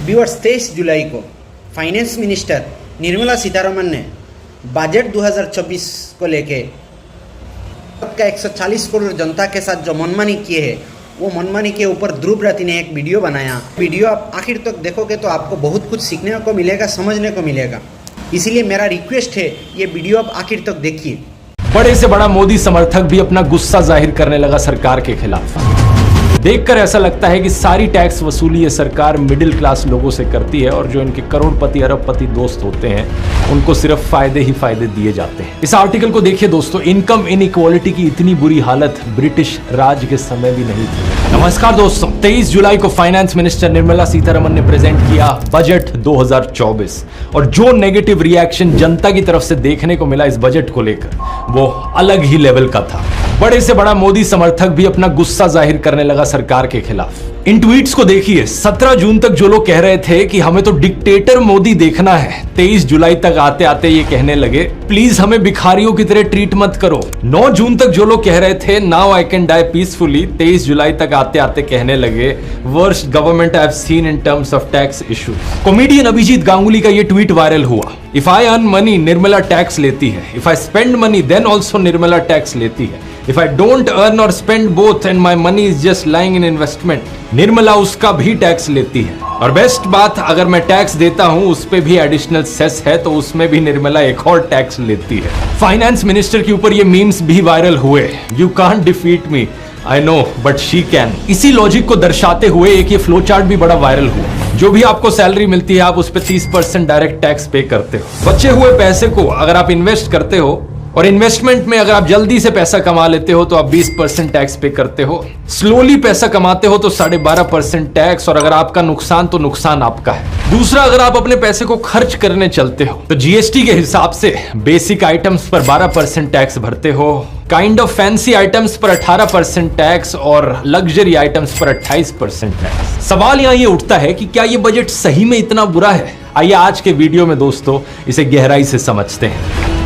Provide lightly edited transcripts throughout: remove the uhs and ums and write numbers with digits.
Viewers 23 जुलाई को finance minister Nirmala Sitharaman ने budget 2024 को लेके का 140 करोड़ जनता के साथ जो मनमानी किए है वो मनमानी के ऊपर ध्रुव राठी ने एक वीडियो बनाया। वीडियो आप आखिर तक देखोगे तो आपको बहुत कुछ सीखने को मिलेगा, समझने को मिलेगा। इसीलिए मेरा रिक्वेस्ट है ये वीडियो आप आखिर तक देखिए। बड़े से बड़ा मोदी समर्थक भी अपना गुस्सा जाहिर करने लगा सरकार के खिलाफ। देखकर ऐसा लगता है कि सारी टैक्स वसूली ये सरकार मिडिल क्लास लोगों से करती है और जो इनके करोड़पति अरबपति दोस्त होते हैं उनको सिर्फ फायदे ही फायदे दिए जाते हैं। इस आर्टिकल को देखिए दोस्तों, इनकम इनइक्वालिटी की इतनी बुरी हालत ब्रिटिश राज के समय भी नहीं थी। नमस्कार दोस्तों, 23 जुलाई को फाइनेंस मिनिस्टर निर्मला सीतारमण ने प्रेजेंट किया बजट 2024 और जो नेगेटिव रिएक्शन जनता की तरफ से देखने को मिला इस बजट को लेकर वो अलग ही लेवल का था। बड़े से बड़ा मोदी समर्थक भी अपना गुस्सा जाहिर करने लगा सरकार के खिलाफ। इन ट्वीट्स को देखिए। 17 जून तक जो लोग कह रहे थे कि हमें तो डिक्टेटर मोदी देखना है, 23 जुलाई तक आते आते ये कहने लगे प्लीज हमें भिखारियों की तरह ट्रीट मत करो। 9 जून तक जो लोग कह रहे थे now I can die peacefully, 23 जुलाई तक आते आते कहने लगे worst government I have seen in terms of tax issue. Comedian Abhijit Ganguly का ये ट्वीट वायरल हुआ। If I earn money Nirmala tax लेती है, if I spend money then also Nirmala tax लेती है, इफ आई डोंट अर्न और spend both and my money is just lying in investment, Nirmala उसका भी टैक्स लेती है। और बेस्ट बात, अगर मैं टैक्स देता हूं उस पे भी एडिशनल सेस है तो उसमें भी निर्मला एक और टैक्स लेती है। फाइनेंस मिनिस्टर के ऊपर ये मीम्स भी वायरल हुए, you can't defeat me I know but she can. इसी लॉजिक को दर्शाते हुए एक ये फ्लो चार्ट भी बड़ा वायरल हुआ। जो भी आपको सैलरी मिलती है आप उस पर 30% डायरेक्ट टैक्स पे करते हो। बचे हुए पैसे को अगर आप इन्वेस्ट करते हो और इन्वेस्टमेंट में अगर आप जल्दी से पैसा कमा लेते हो तो आप 20% टैक्स पे करते हो। स्लोली पैसा कमाते हो तो 12.5% टैक्स, और अगर आपका नुकसान तो नुकसान आपका है। दूसरा, अगर आप अपने पैसे को खर्च करने चलते हो तो जीएसटी के हिसाब से बेसिक आइटम्स पर 12% टैक्स भरते हो, काइंड ऑफ फैंसी आइटम्स पर 18% टैक्स और लग्जरी आइटम्स पर 28% टैक्स। सवाल यहां ये उठता है कि क्या ये बजट सही में इतना बुरा है? आइए आज के वीडियो में दोस्तों इसे गहराई से समझते हैं।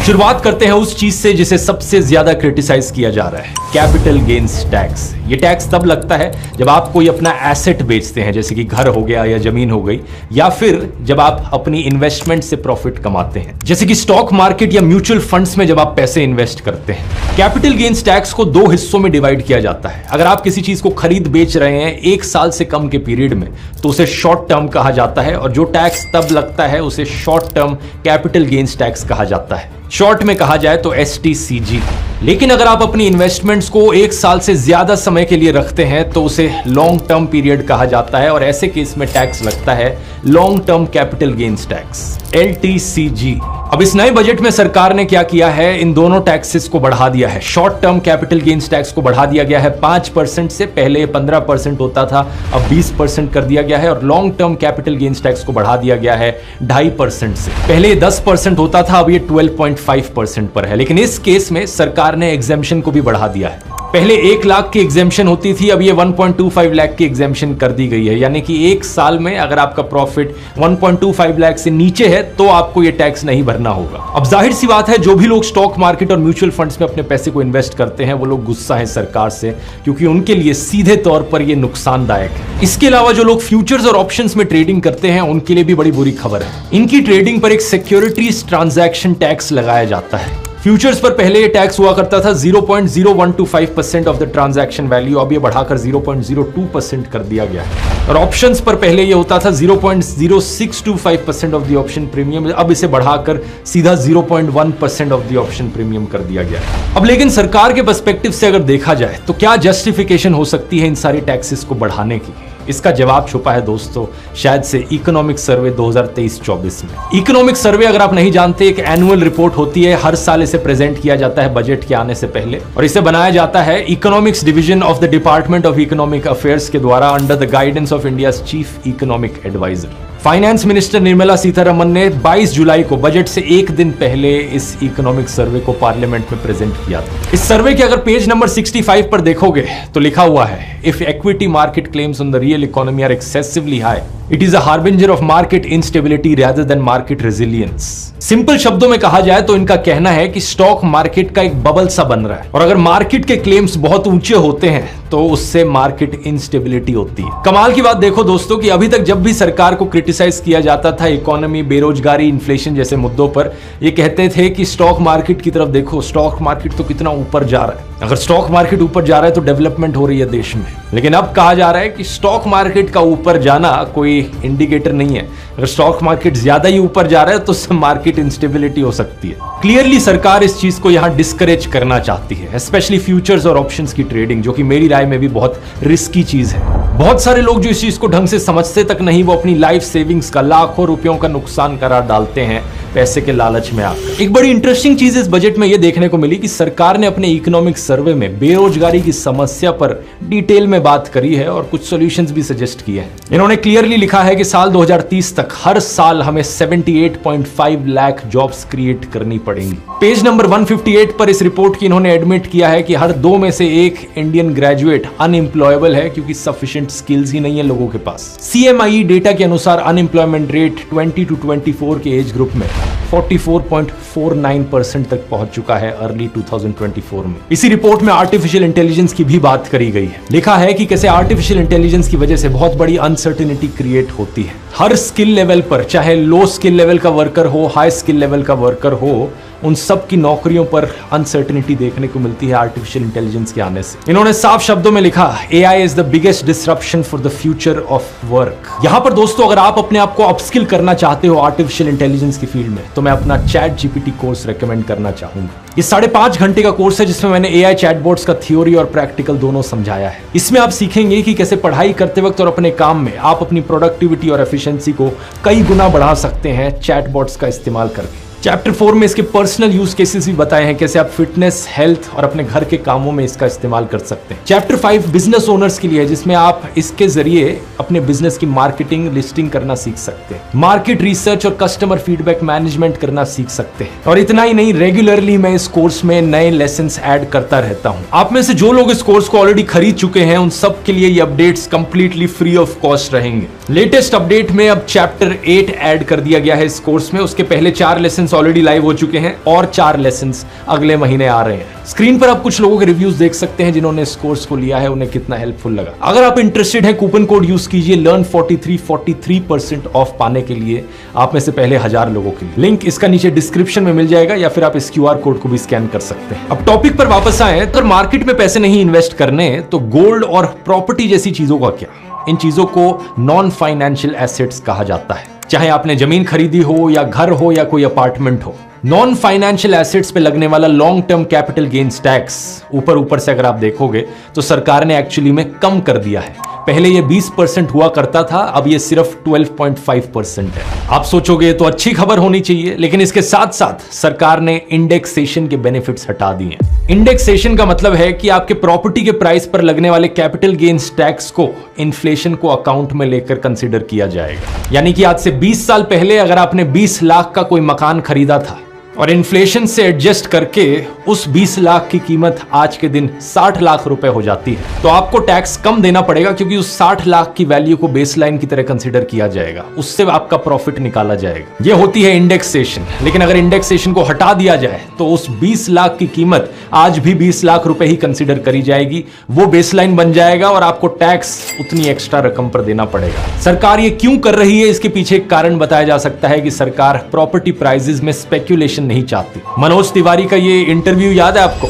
शुरुआत करते हैं उस चीज से जिसे सबसे ज्यादा क्रिटिसाइज किया जा रहा है, कैपिटल गेन्स टैक्स। ये टैक्स तब लगता है जब आप कोई अपना एसेट बेचते हैं, जैसे कि घर हो गया या जमीन हो गई, या फिर जब आप अपनी इन्वेस्टमेंट से प्रॉफिट कमाते हैं, जैसे कि स्टॉक मार्केट या म्यूचुअल फंड्स में जब आप पैसे इन्वेस्ट करते हैं। कैपिटल गेन्स टैक्स को 2 हिस्सों में डिवाइड किया जाता है। अगर आप किसी चीज को खरीद बेच रहे हैं 1 साल से कम के पीरियड में तो उसे शॉर्ट टर्म कहा जाता है, और जो टैक्स तब लगता है उसे short term capital gains tax कहा जाता है। शॉर्ट में कहा जाए तो STCG। लेकिन अगर आप अपनी इन्वेस्टमेंट्स को 1 साल से ज्यादा समय के लिए रखते हैं तो उसे लॉन्ग टर्म पीरियड कहा जाता है, और ऐसे केस में टैक्स लगता है long term capital gains tax, LTCG। अब इस नए बजट में सरकार ने क्या किया है, इन दोनों टैक्सेस को बढ़ा दिया है। Short term capital gains tax को बढ़ा दिया गया है 5% से, पहले 15% होता था, अब 20% कर दिया गया है। और long term capital gains tax को बढ़ा दिया गया है 2.5% से, पहले 10% होता था, अब ये 12.5% पर है। लेकिन इस केस में सरकार ने एग्जेम्पशन को भी बढ़ा दिया है। पहले 1 लाख की एग्जेम्पशन होती थी, अब ये 1.25 लाख की एग्जेम्पशन कर दी गई है। यानी कि 1 साल में अगर आपका प्रॉफिट 1.25 लाख से नीचे है तो आपको ये टैक्स नहीं भरना होगा। अब जाहिर सी बात है, जो भी लोग स्टॉक मार्केट और म्यूचुअल फंड्स में अपने पैसे को इन्वेस्ट करते हैं वो लोग गुस्सा है सरकार से, क्योंकि उनके लिए सीधे तौर पर ये नुकसानदायक है। इसके अलावा जो लोग फ्यूचर्स और ऑप्शंस में ट्रेडिंग करते हैं उनके लिए भी बड़ी बुरी खबर है। इनकी ट्रेडिंग पर एक सिक्योरिटीज ट्रांजैक्शन टैक्स लगाया जाता है। फ्यूचर्स पर पहले ये टैक्स हुआ करता था 0.0125% ऑफ द ट्रांजैक्शन वैल्यू, अब ये बढ़ाकर 0.02% कर दिया गया है। और ऑप्शंस पर पहले ये होता था 0.0625% ऑफ द ऑप्शन प्रीमियम, अब इसे बढ़ाकर सीधा 0.1% ऑफ द ऑप्शन प्रीमियम कर दिया गया है। अब लेकिन सरकार के पर्सपेक्टिव से अगर देखा जाए तो क्या जस्टिफिकेशन हो सकती है इन सारी टैक्सेस को बढ़ाने की? इसका जवाब छुपा है दोस्तों शायद से इकोनॉमिक सर्वे 2023-24 में। इकोनॉमिक सर्वे अगर आप नहीं जानते, एक एनुअल रिपोर्ट होती है, हर साल इसे प्रेजेंट किया जाता है बजट के आने से पहले, और इसे बनाया जाता है economics division of the department of economic affairs के द्वारा under the guidance of India's chief economic adviser. Finance minister Nirmala Sitharaman ने 22 जुलाई को बजट से 1 दिन पहले इस इकोनॉमिक सर्वे को पार्लियामेंट में प्रेजेंट किया था। इस सर्वे के अगर पेज नंबर 65 पर देखोगे तो लिखा हुआ है, if equity market claims on the real economy are excessively high it is a harbinger of market instability rather than market resilience. Simple शब्दों में कहा जाए तो इनका कहना है कि स्टॉक मार्केट का एक बबल सा बन रहा है और अगर मार्केट के क्लेम्स बहुत ऊंचे होते हैं तो उससे मार्केट इंस्टेबिलिटी होती है। कमाल की बात देखो दोस्तों कि अभी तक जब भी सरकार को क्रिटिसाइज किया जाता था इकोनॉमी, बेरोजगारी, इन्फ्लेशन जैसे मुद्दों पर, ये कहते थे कि स्टॉक मार्केट की तरफ देखो, स्टॉक मार्केट तो कितना ऊपर जा रहा है। अगर स्टॉक मार्केट ऊपर जा रहा है तो डेवलपमेंट हो रही है देश में। लेकिन अब कहा जा रहा है कि स्टॉक मार्केट का ऊपर जाना कोई इंडिकेटर नहीं है। अगर स्टॉक मार्केट ज्यादा ही ऊपर जा रहा है तो उससे मार्केट इंस्टेबिलिटी हो सकती है। क्लियरली सरकार इस चीज को यहां डिस्करेज करना चाहती है, स्पेशली फ्यूचर्स और ऑप्शंस की ट्रेडिंग, जो कि मेरी राय में भी बहुत रिस्की चीज है। बहुत सारे लोग जो इस चीज को ढंग से समझते तक नहीं, वो अपनी लाइफ सेविंग्स का लाखों रुपयों का नुकसान करार डालते हैं पैसे के लालच में आकर। एक बड़ी इंटरेस्टिंग चीज इस बजट में यह देखने को मिली कि सरकार ने अपने इकोनॉमिक सर्वे में बेरोजगारी की समस्या पर डिटेल में बात करी है और कुछ सॉल्यूशंस भी सजेस्ट किए हैं। इन्होंने क्लियरली लिखा है कि साल 2030 तक हर साल हमें 78.5 लाख जॉब्स क्रिएट करनी पड़ेंगी। पेज नंबर 158 पर इस रिपोर्ट की इन्होंने एडमिट किया है कि हर 2 में से 1 इंडियन ग्रेजुएट अनएम्प्लॉयबल है क्योंकि सफिशिएंट स्किल्स ही नहीं है लोगों के पास। CMIE डेटा के अनुसार अनएम्प्लॉयमेंट रेट 20 to 24 के एज ग्रुप में 44.49% तक पहुंच चुका है अर्ली 2024 में। इसी रिपोर्ट में आर्टिफिशियल इंटेलिजेंस की भी बात करी गई है। लिखा है कि कैसे आर्टिफिशियल इंटेलिजेंस की वजह से बहुत बड़ी अनसर्टेनिटी क्रिएट होती है। हर स्किल लेवल पर, चाहे लो स्किल लेवल का वर्कर हो, हाई स्किल लेवल का वर्कर हो, उन सब की नौकरियों पर अनसर्टेनिटी देखने को मिलती है आर्टिफिशियल इंटेलिजेंस के आने से। इन्होंने साफ शब्दों में लिखा, AI is the biggest disruption for the future of work. यहां पर दोस्तों अगर आप अपने आप को अपस्किल करना चाहते हो आर्टिफिशियल इंटेलिजेंस की फील्ड में, तो मैं अपना ChatGPT कोर्स रेकमेंड करना चाहूंगा। ये 5.5 घंटे का कोर्स है जिसमें मैंने AI चैटबॉट्स का थ्योरी और प्रैक्टिकल दोनों समझाया है। इसमें आप सीखेंगे कि कैसे पढ़ाई करते वक्त और अपने काम में आप अपनी प्रोडक्टिविटी और एफिशिएंसी को कई गुना बढ़ा सकते हैं चैटबॉट्स का इस्तेमाल करके। चैप्टर 4 में इसके पर्सनल यूज केसेस भी बताए हैं, कैसे आप फिटनेस, हेल्थ और अपने घर के कामों में इसका इस्तेमाल कर सकते हैं। चैप्टर 5 बिजनेस ओनर्स के लिए है, जिसमें आप इसके जरिए अपने बिजनेस की मार्केटिंग, लिस्टिंग करना सीख सकते हैं, मार्केट रिसर्च और कस्टमर फीडबैक मैनेजमेंट करना सीख सकते हैं। और इतना ही नहीं, रेगुलरली मैं इस कोर्स में नए लेसन्स ऐड करता रहता हूं। आप में से जो लोग इस कोर्स को ऑलरेडी खरीद चुके हैं, उन सब के लिए ये updates completely free of cost रहेंगे। लेटेस्ट अपडेट में अब चैप्टर 8 ऐड कर दिया गया है इस कोर्स में। उसके पहले 4 लेसन ऑलरेडी लाइव हो चुके हैं और 4 लेसन्स अगले महीने आ रहे हैं। स्क्रीन पर आप कुछ लोगों के रिव्यूज देख सकते हैं जिन्होंने इस कोर्स को लिया है, उन्हें कितना हेल्पफुल लगा। अगर आप इंटरेस्टेड हैं, कूपन कोड यूज कीजिए LEARN43 43% ऑफ पाने के लिए, आप में से पहले 1000 लोगों के लिए। लिंक इसका नीचे डिस्क्रिप्शन में मिल जाएगा या फिर आप इस QR कोड को भी स्कैन कर सकते हैं। अब टॉपिक पर वापस आए तो मार्केट में पैसे नहीं इन्वेस्ट करने तो गोल्ड और प्रॉपर्टी जैसी चीजों का क्या? इन चीजों को नॉन फाइनेंशियल एसेट्स कहा जाता है। चाहे आपने जमीन खरीदी हो या घर हो या कोई अपार्टमेंट हो, नॉन फाइनेंशियल एसेट्स पे लगने वाला long term capital gains tax ऊपर से अगर आप देखोगे तो सरकार ने एक्चुअली में कम कर दिया है। पहले ये 20% हुआ करता था, अब ये सिर्फ 12.5% है। आप सोचोगे तो अच्छी खबर होनी चाहिए, लेकिन इसके साथ साथ सरकार ने इंडेक्सेशन के बेनिफिट्स हटा दिए। इंडेक्सेशन का मतलब है कि आपके प्रॉपर्टी के प्राइस पर लगने वाले कैपिटल गेन्स टैक्स को इन्फ्लेशन को अकाउंट में लेकर कंसीडर किया जाएगा। यानी कि आज से 20 साल पहले अगर आपने 20 लाख का कोई मकान खरीदा था और इन्फ्लेशन से एडजस्ट करके उस 20 लाख की कीमत आज के दिन 60 लाख रुपए हो जाती है, तो आपको टैक्स कम देना पड़ेगा क्योंकि उस 60 लाख की वैल्यू को बेसलाइन की तरह कंसीडर किया जाएगा, उससे आपका प्रॉफिट निकाला जाएगा। यह होती है इंडेक्सेशन। लेकिन अगर इंडेक्सेशन को हटा दिया जाए तो उस 20 लाख की कीमत आज भी 20 लाख रुपए ही कंसीडर करी जाएगी, वो बेसलाइन बन जाएगा और आपको टैक्स उतनी एक्स्ट्रा रकम पर देना पड़ेगा। सरकार ये क्यों कर रही है, इसके पीछे एक कारण बताया जा सकता है कि सरकार प्रॉपर्टी प्राइसेस में स्पेक्यूलेशन नहीं चाहती। मनोज तिवारी का ये इंटरव्यू याद है आपको?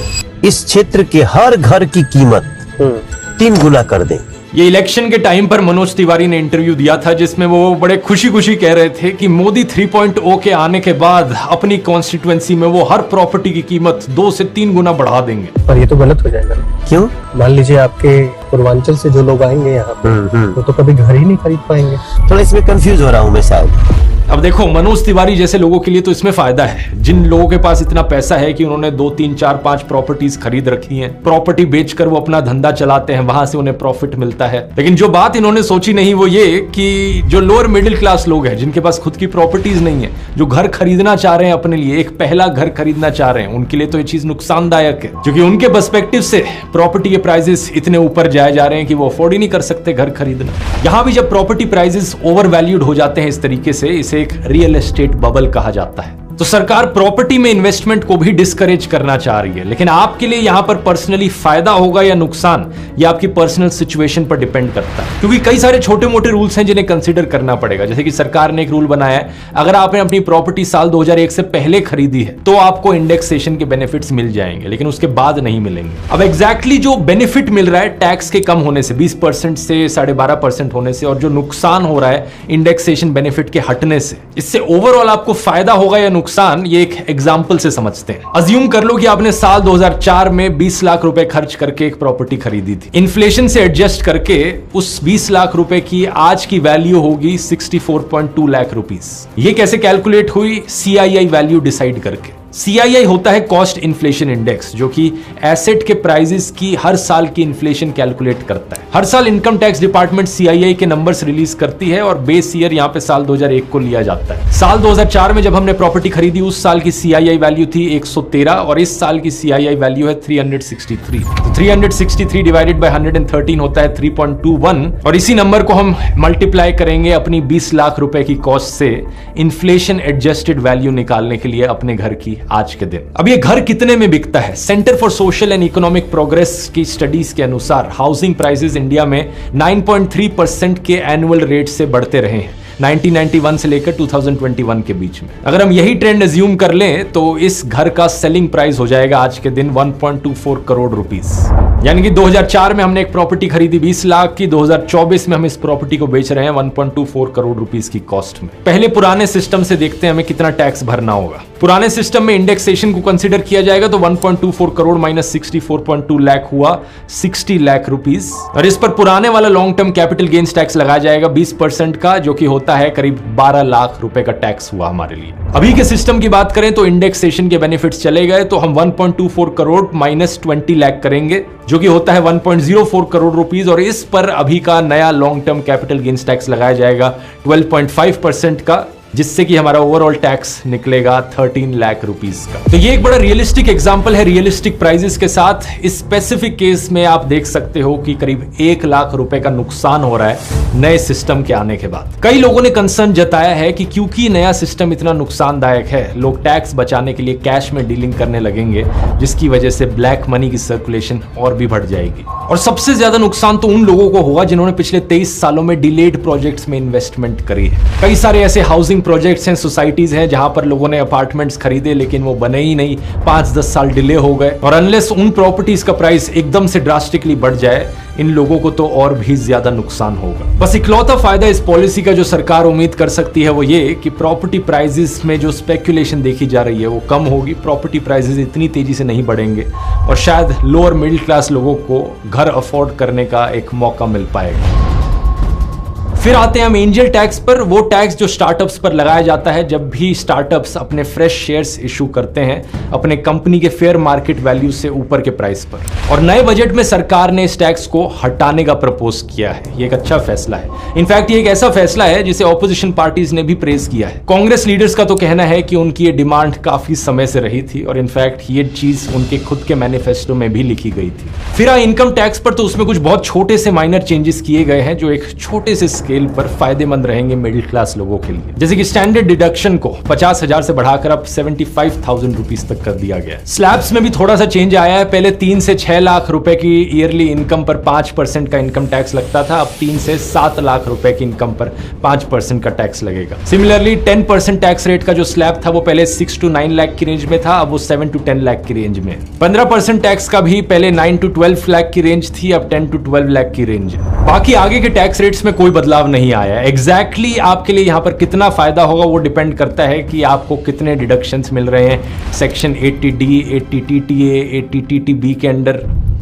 इस क्षेत्र के हर घर की कीमत 3 गुना कर दें। ये इलेक्शन के टाइम पर मनोज तिवारी ने इंटरव्यू दिया था जिसमें वो बड़े खुशी खुशी कह रहे थे कि मोदी 3.0 के आने के बाद अपनी कॉन्स्टिट्यूएंसी में वो हर प्रॉपर्टी की कीमत 2 से 3 गुना बढ़ा देंगे। पर ये तो गलत हो जाएगा। क्यों? मान लीजिए आपके पूर्वांचल से जो लोग आएंगे यहाँ पे, वो तो कभी घर ही नहीं खरीद पाएंगे। थोड़ा इसमें कंफ्यूज हो रहा हूँ मैं शायद। अब देखो, मनोज तिवारी जैसे लोगों के लिए तो इसमें फायदा है। जिन लोगों के पास इतना पैसा है कि उन्होंने 2, 3, 4, 5 प्रॉपर्टीज खरीद रखी हैं, प्रॉपर्टी बेचकर वो अपना धंधा चलाते हैं, वहां से उन्हें प्रॉफिट मिलता है। लेकिन जो बात इन्होंने सोची नहीं वो ये कि जो लोअर मिडिल क्लास लोग हैं, जिनके पास खुद की प्रॉपर्टीज नहीं है, जो घर खरीदना चाह रहे हैं अपने लिए, एक पहला घर खरीदना चाह रहे हैं, उनके लिए तो ये चीज नुकसानदायक है, क्योंकि उनके पर्सपेक्टिव से प्रॉपर्टी के प्राइसेस इतने ऊपर जाए जा रहे हैं कि वो अफोर्ड ही नहीं कर सकते घर खरीदना। यहां भी जब प्रॉपर्टी प्राइसेस ओवर वैल्यूड हो जाते हैं इस तरीके से, इसे एक रियल एस्टेट बबल कहा जाता है। तो सरकार प्रॉपर्टी में इन्वेस्टमेंट को भी डिस्करेज करना चाह रही है। लेकिन आपके लिए यहां पर पर्सनली फायदा होगा या नुकसान, ये आपकी पर्सनल सिचुएशन पर डिपेंड करता है, क्योंकि कई सारे छोटे मोटे रूल्स हैं जिन्हें कंसीडर करना पड़ेगा। जैसे कि सरकार ने एक रूल बनाया है, अगर आपने अपनी प्रॉपर्टी साल 2001 से पहले खरीदी है तो आपको इंडेक्सेशन के बेनिफिट्स मिल जाएंगे, लेकिन उसके बाद नहीं मिलेंगे। अब एग्जैक्टली जो बेनिफिट मिल रहा है टैक्स के कम होने से, 20% से 12.5% होने से, और जो नुकसान हो रहा है इंडेक्सेशन बेनिफिट के हटने से, इससे ओवरऑल आपको फायदा होगा या नुकसान, ये एक एग्जांपल से समझते हैं। अज्यूम कर लो कि आपने साल 2004 में 20 लाख रुपए खर्च करके एक प्रॉपर्टी खरीदी थी। इन्फ्लेशन से एडजस्ट करके उस 20 लाख रुपए की आज की वैल्यू होगी 64.2 लाख रुपीस। ये कैसे कैलकुलेट हुई? CII वैल्यू डिसाइड करके। CII होता है कॉस्ट इन्फ्लेशन इंडेक्स, जो कि एसेट के प्राइसेस की हर साल की इन्फ्लेशन कैलकुलेट करता है। हर साल इनकम टैक्स डिपार्टमेंट CII के नंबर्स रिलीज करती है और बेस ईयर यहां पे साल 2001 को लिया जाता है। साल 2004 में जब हमने प्रॉपर्टी खरीदी, उस साल की CII वैल्यू थी 113 और इस साल की CII वैल्यू है 363। तो 363 डिवाइडेड बाय 113 होता है 3.21, और इसी नंबर को हम मल्टीप्लाई करेंगे अपनी 20 लाख रुपए की कॉस्ट से इन्फ्लेशन एडजस्टेड वैल्यू निकालने के लिए अपने घर की आज के दिन। अब ये घर कितने में बिकता है? Centre for social and economic progress की स्टडीज के अनुसार हाउसिंग प्राइसेस इंडिया में 9.3% के एनुअल रेट से बढ़ते रहे हैं 1991 से लेकर 2021 के बीच में। अगर हम यही ट्रेंड अज्यूम कर लें तो इस घर का सेलिंग प्राइस हो जाएगा आज के दिन 1.24 करोड़ रुपीस। यानी कि 2004 में हमने एक प्रॉपर्टी खरीदी 20 लाख की, 2024 में हम इस प्रॉपर्टी को बेच रहे हैं 1.24 करोड़ रुपीस की कॉस्ट में। पहले पुराने सिस्टम से देखते हैं हमें कितना टैक्स भरना होगा। पुराने सिस्टम में इंडेक्सेशन को कंसीडर किया जाएगा तो 1.24 करोड़ माइनस 64.2 लाख हुआ 60 लाख रुपीस, और इस पर पुराने वाला long term capital gains tax लगाया जाएगा 20% का, जो कि होता है करीब 12 लाख रुपए का टैक्स हुआ हमारे लिए। अभी के सिस्टम की बात करें तो इंडेक्सेशन के बेनिफिट्स चले गए तो हम 1.24 करोड़ माइनस 20 लाख करेंगे, जो कि होता है 1.04 करोड़ रुपीस, और इस पर अभी का नया long term capital gains tax लगाया जाएगा 12.5% का, जिससे कि हमारा ओवरऑल टैक्स निकलेगा 13 लाख रुपीस का। तो ये एक बड़ा रियलिस्टिक एग्जांपल है रियलिस्टिक प्राइसेस के साथ। इस स्पेसिफिक केस में आप देख सकते हो कि करीब 1 लाख रुपए का नुकसान हो रहा है नए सिस्टम के आने के बाद। कई लोगों ने कंसर्न जताया है कि क्योंकि नया सिस्टम इतना नुकसानदायक है, लोग टैक्स बचाने के लिए कैश में डीलिंग करने लगेंगे, जिसकी वजह से ब्लैक मनी की सर्कुलेशन और भी बढ़ जाएगी। और सबसे ज्यादा नुकसान तो उन लोगों को होगा जिन्होंने पिछले 23 सालों में डिलेड प्रोजेक्ट्स में इन्वेस्टमेंट करी है। कई सारे ऐसे हाउसिंग प्रोजेक्ट्स हैं, सोसाइटीज हैं, जहां पर लोगों ने अपार्टमेंट्स खरीदे लेकिन वो बने ही नहीं, 5-10 साल डिले हो गए, और अनलेस उन प्रॉपर्टीज का प्राइस एकदम से ड्रास्टिकली बढ़ जाए, इन लोगों को तो और भी ज्यादा नुकसान होगा। बस इकलौता फायदा इस पॉलिसी का जो सरकार उम्मीद कर सकती है वो ये कि प्रॉपर्टी प्राइसेस में जो स्पेक्यूलेशन देखी जा रही है वो कम होगी, प्रॉपर्टी प्राइसेस इतनी तेजी से नहीं बढ़ेंगे, और शायद लोअर मिडिल क्लास लोगों को घर अफोर्ड करने का एक मौका मिल पाएगा। फिर आते हैं हम एंजल टैक्स पर, वो टैक्स जो स्टार्टअप्स पर लगाया जाता है जब भी स्टार्टअप्स अपने फ्रेश शेयर्स इशू करते हैं अपने कंपनी के फेयर मार्केट वैल्यू से ऊपर के प्राइस पर। और नए बजट में सरकार ने इस टैक्स को हटाने का प्रपोज किया है। ये एक अच्छा फैसला है। इनफैक्ट ये एक ऐसा फैसला है जिसे ऑपोजिशन पार्टीज ने भी प्रेज किया है। कांग्रेस लीडर्स का तो कहना है कि उनकी ये डिमांड काफी समय से रही थी, और इनफैक्ट ये चीज उनके खुद के मैनिफेस्टो में भी लिखी गई थी। फिर इनकम टैक्स पर तो उसमें कुछ बहुत छोटे से माइनर चेंजेस किए गए हैं जो एक छोटे से स्केल पर फायदेमंद रहेंगे मिडिल क्लास लोगों के लिए। जैसे कि स्टैंडर्ड डिडक्शन को 50,000 से बढ़ाकर अब 75,000 रुपीस तक कर दिया गया है। स्लैब्स में भी थोड़ा सा चेंज आया है। पहले 3 से 6 लाख रुपए की ईयरली इनकम पर 5% का इनकम टैक्स लगता था, अब 3 से 7 लाख रुपए की इनकम पर 5% का टैक्स लगेगा। सिमिलरली 10% टैक्स रेट का जो स्लैब था वो पहले 6 to 9 लाख की रेंज में था, अब वो 7 to 10 लाख की रेंज में। 15% टैक्स का भी पहले 9 to 12 लाख की रेंज थी, अब 10 to 12 लाख की रेंज है। बाकी आगे के टैक्स रेट्स में कोई बदलाव नहीं आया। एग्जैक्टली आपके लिए यहां पर कितना फायदा होगा वो डिपेंड करता है कि आपको कितने डिडक्शंस मिल रहे हैं सेक्शन 80D, 80TTA, 80TTB के अंडर।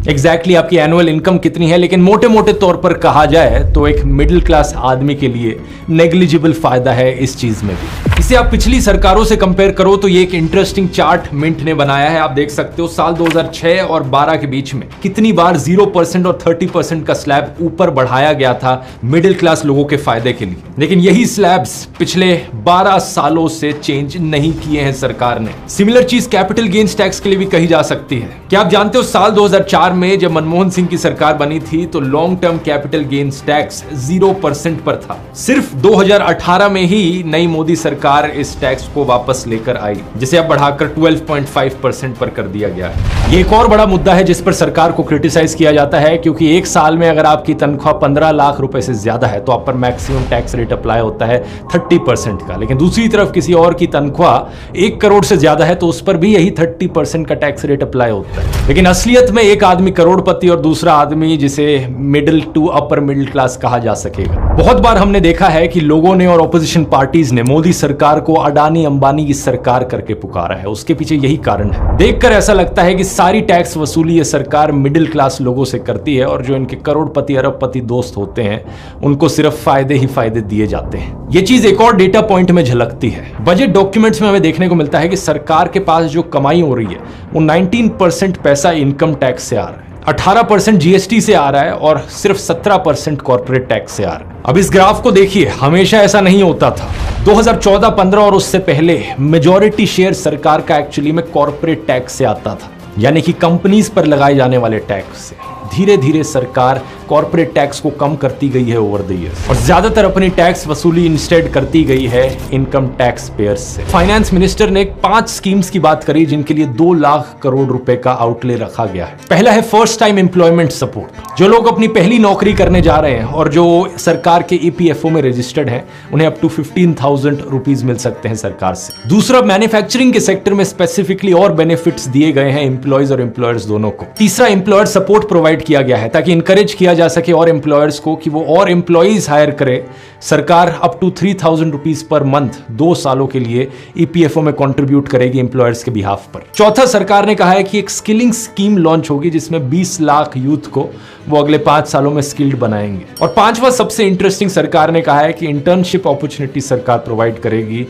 एग्जैक्टली आपकी एनुअल इनकम कितनी है, लेकिन मोटे मोटे तौर पर कहा जाए तो एक मिडिल क्लास आदमी के लिए नेग्लिजिबल फायदा है इस चीज में भी। इसे आप पिछली सरकारों से कंपेयर करो तो ये एक इंटरेस्टिंग चार्ट मिंट ने बनाया है। आप देख सकते हो साल 2006 और 12 के बीच में कितनी बार 0% और 30% का स्लैब ऊपर बढ़ाया गया था मिडिल क्लास लोगों के फायदे के लिए, लेकिन यही स्लैब्स पिछले 12 सालों से चेंज नहीं किए हैं सरकार ने। सिमिलर चीज कैपिटल गेन्स टैक्स के लिए भी कही जा सकती है। क्या आप जानते हो साल 2004 में जब मनमोहन सिंह की सरकार बनी थी तो long term capital gains tax 0% पर था। सिर्फ 2018 में ही नई मोदी सरकार इस टैक्स को वापस लेकर आई, जिसे अब बढ़ाकर 12.5% पर कर दिया गया है। ये एक और बड़ा मुद्दा है जिस पर सरकार को क्रिटिसाइज किया जाता है, क्योंकि एक साल में अगर आपकी तनख्वाह 15 लाख रुपए से ज्यादा है तो आप पर मैक्सिमम टैक्स रेट अप्लाई होता है 30% का, लेकिन दूसरी तरफ किसी और की तनख्वाह 1 करोड़ से ज्यादा है तो उस पर भी यही 30% का टैक्स रेट अप्लाई होता है। लेकिन असलियत में एक आदमी करोड़पति और दूसरा आदमी जिसे middle to upper middle class कहा जा सकेगा। बहुत बार हमने देखा है कि लोगों ने और ऑपोजिशन पार्टीज ने मोदी सरकार को अडानी अंबानी की सरकार करके पुकारा है। उसके पीछे यही कारण है। देखकर ऐसा लगता है कि सारी टैक्स वसूली ये सरकार मिडिल क्लास लोगों से करती है और जो इनके करोड़पति अरबपति दोस्त होते हैं उनको सिर्फ फायदे ही फायदे दिए जाते हैं। ये चीज एक और डेटा पॉइंट में झलकती है। बजट डॉक्यूमेंट्स में हमें देखने को मिलता है कि सरकार के पास जो कमाई हो रही है वो 19% पैसा इनकम टैक्स से आ रहा है, 18% जीएसटी से आ रहा है और सिर्फ 17% कॉर्पोरेट टैक्स से आ रहा है। अब इस ग्राफ को देखिए, हमेशा ऐसा नहीं होता था। 2014-15 और उससे पहले मेजॉरिटी शेयर सरकार का एक्चुअली में कॉर्पोरेट टैक्स से आता था, यानी कि कंपनीज पर लगाए जाने वाले टैक्स से। धीरे धीरे सरकार कॉर्पोरेट टैक्स को कम करती गई है ओवर द ईयर्स और ज्यादातर अपनी टैक्स वसूली इंस्टेड करती गई है इनकम टैक्स पेयर्स से। फाइनेंस मिनिस्टर ने 5 स्कीम्स की बात करी जिनके लिए 2 लाख करोड़ रुपए का आउटले रखा गया है। पहला है फर्स्ट टाइम एम्प्लॉयमेंट सपोर्ट। जो लोग अपनी पहली नौकरी करने जा रहे हैं और जो सरकार के ईपीएफओ में रजिस्टर्ड है उन्हें अप टू 15,000 रुपीज मिल सकते हैं सरकार से। दूसरा, मैन्युफैक्चरिंग के सेक्टर में स्पेसिफिकली और बेनिफिट्स दिए गए हैं एम्प्लॉयज और एम्प्लॉयर्स दोनों को। तीसरा, एम्प्लॉयर सपोर्ट प्रोवाइड किया गया है ताकि इंकरेज किया जा सके और एम्प्लॉयर्स को कि वो और एम्प्लॉयज हायर करे। सरकार up to 3,000 rupees per month 2 सालों के लिए ईपीएफओ में कंट्रीब्यूट करेगी एम्प्लॉयर्स के बिहाफ पर। चौथा, सरकार ने कहा है कि एक स्किलिंग स्कीम लॉन्च होगी जिसमें 20 लाख यूथ को वो अगले 5 सालों में स्किल्ड बनाएंगे। और पांचवा सबसे इंटरेस्टिंग, सरकार ने कहा है कि इंटर्नशिप अपॉर्चुनिटी सरकार प्रोवाइड करेगी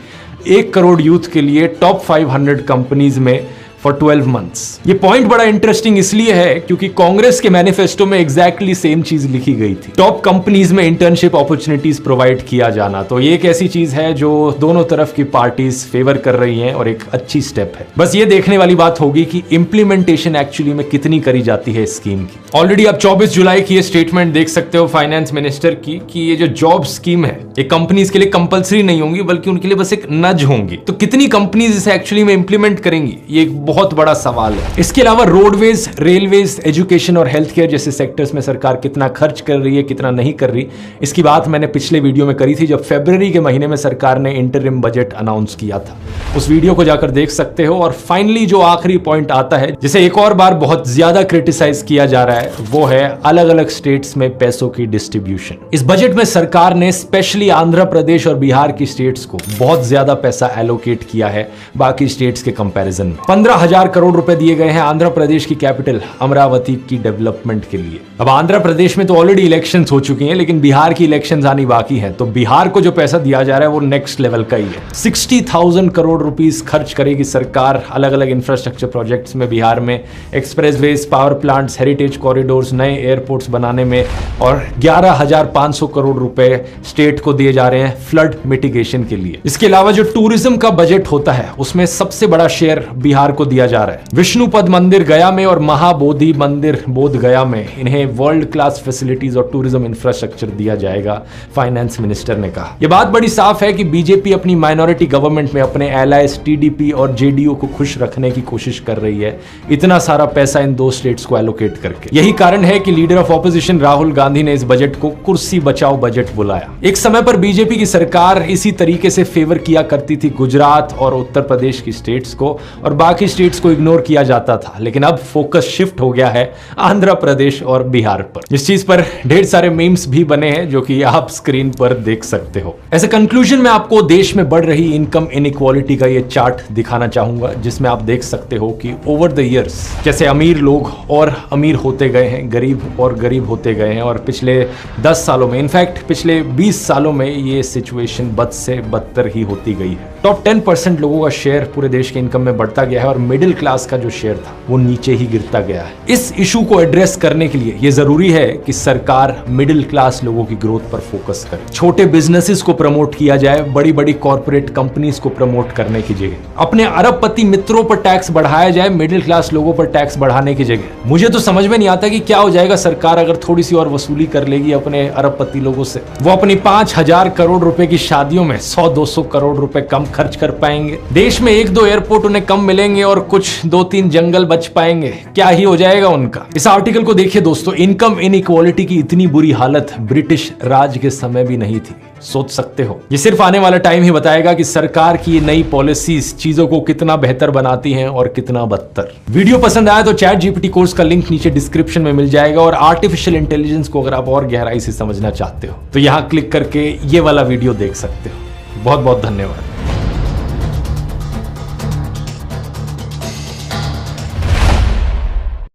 1 करोड़ यूथ के लिए टॉप 500 कंपनीज में फॉर 12 मंथ्स। ये पॉइंट बड़ा इंटरेस्टिंग इसलिए है क्योंकि कांग्रेस के मैनिफेस्टो में एग्जैक्टली सेम चीज लिखी गई थी, टॉप कंपनीज में इंटर्नशिप अपॉर्चुनिटीज प्रोवाइड किया जाना। तो ये एक ऐसी चीज है जो दोनों तरफ की पार्टीज फेवर कर रही हैं और एक अच्छी स्टेप है। बस ये देखने वाली बात होगी कि इंप्लीमेंटेशन एक्चुअली में कितनी करी जाती है इस स्कीम की। ऑलरेडी आप 24 जुलाई की ये स्टेटमेंट देख सकते हो फाइनेंस मिनिस्टर की कि ये जो जॉब स्कीम है ये कंपनीज के लिए कंपलसरी नहीं होंगी बल्कि उनके लिए बस एक नज होंगी। तो कितनी कंपनीज इसे एक्चुअली में इंप्लीमेंट करेंगी ये एक बहुत बड़ा सवाल है। इसके अलावा रोडवेज, रेलवेज, एजुकेशन और हेल्थ केयर जैसे सेक्टर्स में सरकार कितना खर्च कर रही है कितना नहीं कर रही, इसकी बात मैंने पिछले वीडियो में करी थी जब फरवरी के महीने में सरकार ने इंटरिम बजट अनाउंस किया था। उस वीडियो को जाकर देख सकते हो। और फाइनली जो आखिरी पॉइंट आता है जिसे एक और बार बहुत ज्यादा क्रिटिसाइज किया जा रहा है वो है अलग अलग स्टेट्स में पैसों की डिस्ट्रीब्यूशन। इस बजट में सरकार ने स्पेशली आंध्र प्रदेश और बिहार की स्टेट्स को बहुत ज्यादा पैसा एलोकेट किया है बाकी स्टेट्स के कंपैरिजन में। 15,000 करोड़ रुपए दिए गए हैं आंध्र प्रदेश की कैपिटल अमरावती की डेवलपमेंट के लिए। अब आंध्र प्रदेश में तो ऑलरेडी इलेक्शंस हो चुकी हैं लेकिन बिहार की इलेक्शंस आनी बाकी हैं, तो बिहार को जो पैसा दिया जा रहा है वो नेक्स्ट लेवल का ही है। 60,000 करोड़ रुपीस खर्च करेगी सरकार अलग अलग इंफ्रास्ट्रक्चर प्रोजेक्ट्स में बिहार में, expressways, power plants, heritage corridors, नए एयरपोर्ट्स बनाने में और 11,500 करोड़ रुपए स्टेट को दिए जा रहे हैं फ्लड मिटिगेशन के लिए। इसके अलावा जो टूरिज्म का बजट होता है उसमें सबसे बड़ा शेयर बिहार को दिया जा रहा है। विष्णुपद मंदिर गया में और महाबोधि मंदिर बोध गया में इन्हें वर्ल्ड क्लास फैसिलिटीज और टूरिज्म इंफ्रास्ट्रक्चर दिया जाएगा, फाइनेंस मिनिस्टर ने कहा। यह बात बड़ी साफ है कि बीजेपी अपनी माइनॉरिटी गवर्नमेंट में अपने एलाइज टीडीपी और जेडीयू को खुश रखने की कोशिश कर रही है इतना सारा पैसा इन 2 स्टेट्स को एलोकेट करके। यही कारण है कि leader of opposition Rahul Gandhi ने इस बजट को कुर्सी बचाओ बजट बुलाया। एक समय पर बीजेपी की सरकार इसी तरीके से फेवर किया करती थी गुजरात और उत्तर प्रदेश की स्टेट्स को और बाकी स्टेट्स को इग्नोर किया जाता था, लेकिन अब फोकस शिफ्ट हो गया है आंध्र प्रदेश और बिहार पर। इस चीज पर ढेर सारे मीम्स भी बने हैं जो कि आप स्क्रीन पर देख सकते हो। ऐसे कंक्लूजन में आपको देश में बढ़ रही इनकम इनइक्वालिटी का ये चार्ट दिखाना चाहूंगा, जिसमें आप देख सकते हो कि ओवर द ईयर्स जैसे अमीर लोग और अमीर होते गए हैं, गरीब और गरीब होते गए हैं, और पिछले 10 सालों में, इनफैक्ट पिछले 20 सालों में ये सिचुएशन बद से बदतर ही होती गई है। टॉप 10% लोगों का शेयर पूरे देश के इनकम में बढ़ता गया है और मिडिल क्लास का जो शेयर था वो नीचे ही गिरता गया है। इस इशू को एड्रेस करने के लिए ये जरूरी है कि सरकार मिडिल क्लास लोगों की ग्रोथ पर फोकस करे। छोटे बिजनेसेस को प्रमोट किया जाए, बड़ी बड़ी कॉर्पोरेट कंपनीज को प्रमोट करने की जगह अपने अरबपति मित्रों पर टैक्स बढ़ाया जाए, मिडिल क्लास लोगों पर टैक्स बढ़ाने की जगह। मुझे तो समझ में नहीं आता कि क्या हो जाएगा सरकार अगर थोड़ी सी और वसूली कर लेगी अपने अरबपति लोगों से। वो अपनी 5,000 करोड़ रुपए की शादियों में 100-200 करोड़ रुपए कम खर्च कर पाएंगे। देश में 1-2 एयरपोर्ट उन्हें कम मिलेंगे और कुछ 2-3 जंगल बच पाएंगे। क्या ही हो जाएगा उनका। इस आर्टिकल को देखिए दोस्तों, इनकम इनइक्वालिटी की इतनी बुरी हालत ब्रिटिश राज के समय भी नहीं थी। सोच सकते हो, ये सिर्फ आने वाला टाइम ही बताएगा कि सरकार की ये नई पॉलिसीज चीजों को कितना बेहतर बनाती हैं और कितना बदतर। वीडियो पसंद आया तो चैट जीपीटी कोर्स का लिंक नीचे डिस्क्रिप्शन में मिल जाएगा, और आर्टिफिशियल इंटेलिजेंस को अगर आप और गहराई से समझना चाहते हो तो यहां क्लिक करके ये वाला वीडियो देख सकते हो। बहुत बहुत धन्यवाद।